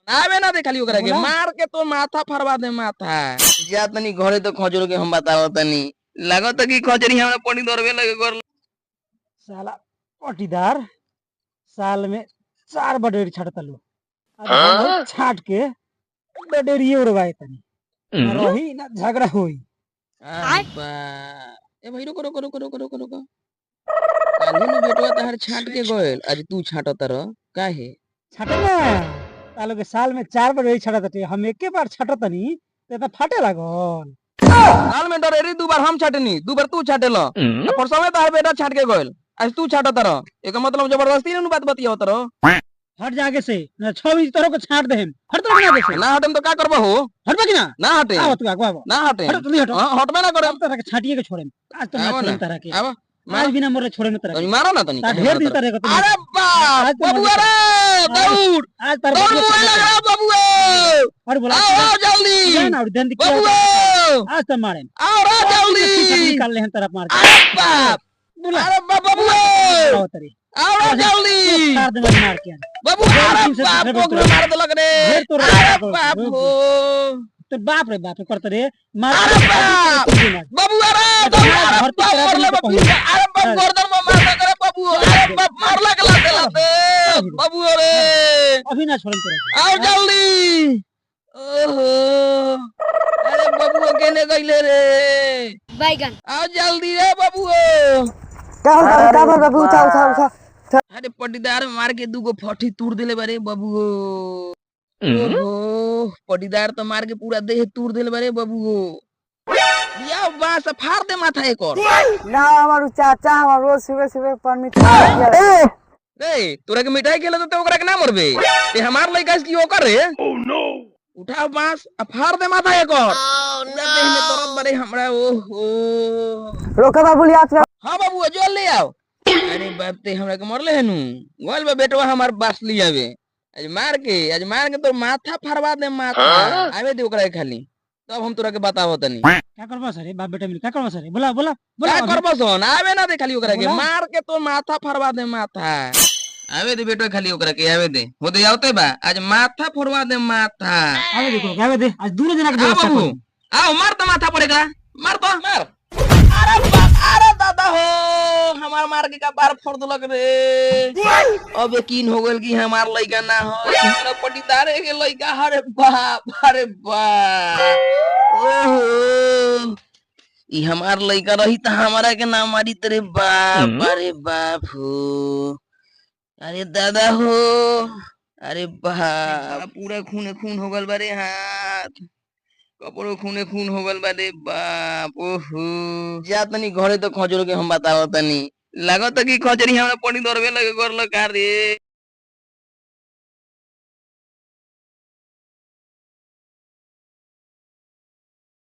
आवे ना दे खाली ओकरा के बोला मार के तो माथा फरवा दे माथा। जा तनी घरे तो खजरो के हम बताओ तनी लागत कि खजरी हमरा पड़ी दरवे लगे कर। साला पटीदार साल में 4 बडेर छाटता लो। आज हम छाट के बडेरिए उड़वाए तनी ना रही ना झगड़ा होई। बा ए भाई रुको रुको रुको रुको रुको रुको काल्हे नु बेटवा तहार छाट के गइल आज तू छाटत रह काहे? छाटे ना तालो के साल में 4 बडेर छाटत हम एके बार छाटत तनी ते त फाटे लागल। साल में डरेरी 2 बार हम छाटनी 2 बार तू छाटेल पर समय तहार बेटा छाट के गइल आज तू छाटत रह एकर मतलब जबरदस्ती नु बात बतियावत रह। हट जाके से ना 6 इंच तोरो को छाट दे हम हट तो ना दे से ना हटम तो का करबो हो? हटबा कि ना ना हटे आव तू आगो ना हटे हट जल्दी हटो हां हटबे ना करे अब तरह के छाटिए के छोड़े आज तो ना आवा छोड़े ना तरह के आवा आज बिना मोरे छोड़े न तरह तनी के मारो ना तनी ता ढेर दिन तरह को अरे बाप बबुआ रे दौड़ आज तार दौड़ मुए लगा बबुआ और बोला आओ जल्दी जा ना दिन की बबुआ आज तो मारे आओ रे जल्दी निकाल ले हम तरफ मार के अरे बाप बोला अरे बबुआ आओ तरी आओ रे जल्दी मार दे मार के बबुआ अरे बाप पोखरे मार देलक रे ढेर तो अरे बाप हो तो बाप रे बाप करत रे मार अरे बाप बबुआ रे घर पे करा अरे बाप गर्दन में मार करे बबुआ अरे बाप मार लगला देला बबुआ रे अभी ना छोड़न तेरे आओ जल्दी ओहो अरे बबुआ केने गइले रे बैगन आओ जल्दी रे बबुआ का बाबू उठा उठा उठा अरे पटीदार मार के 2 गो फटी तोड़ देले बारे बबुओ ओहो पटीदार तो मार के पूरा देह तोड़ देले बारे बबुओ या बास फाड़ दे माथा एक और ना हमार चाचा हमार रोज सुबह सुबह परमिट ए रे तोरा के मिठाई खेले तो ओकरा के ना मरबे ते हमार लइका की ओकर रे ओह नो उठाओ बांस आ फाड़ दे माथा एक और पूरा देह में दर्द बारे हमरा ओहो रोका बाबू याद हां बबुआ जो ले आओ अरे बाप ते हमरा के मरले हनु गोल बा बेटवा हमार बास ली आवे आज मार के तो माथा फरवा दे माथा आवे दे ओकरा खाली तब हम तोरा के बतावो तनी क्या करबा सर बाप बेटा मिल क्या करबा सर बोला बोला बोला क्या करबो सोन आवे ना दे खाली ओकरा के मार के तो माथा फरवा दे माथा आवे दे बेटवा खाली ओकरा के आवे दे हो दे आवते बा आज माथा फरवा दे माथा आवे देखो आवे दे आज दूर जना के व्यवस्था बाबू कर आओ मार तो माथा पड़ेगा मार तो मार अरे बाप अरे दादा हो हमार मार के का बार फोड़ देलक रे अब यकीन हो गेल कि हमार लइका ना हो हमरा पटीदारे के लइका अरे बाप ओहो ई हमार लइका रही त हमारा के ना मारी तेरे बाप अरे बाप हो अरे दादा हो अरे बाप पूरा खून खून हो गल बारे हाथ कपड़ो खूने खून हो गल बारे बाप ओहो जा तनी घरे तो खजरो के हम बताओ तनी लागत कि खजरी हमरा पड़ी दरवे लगे करल का रे।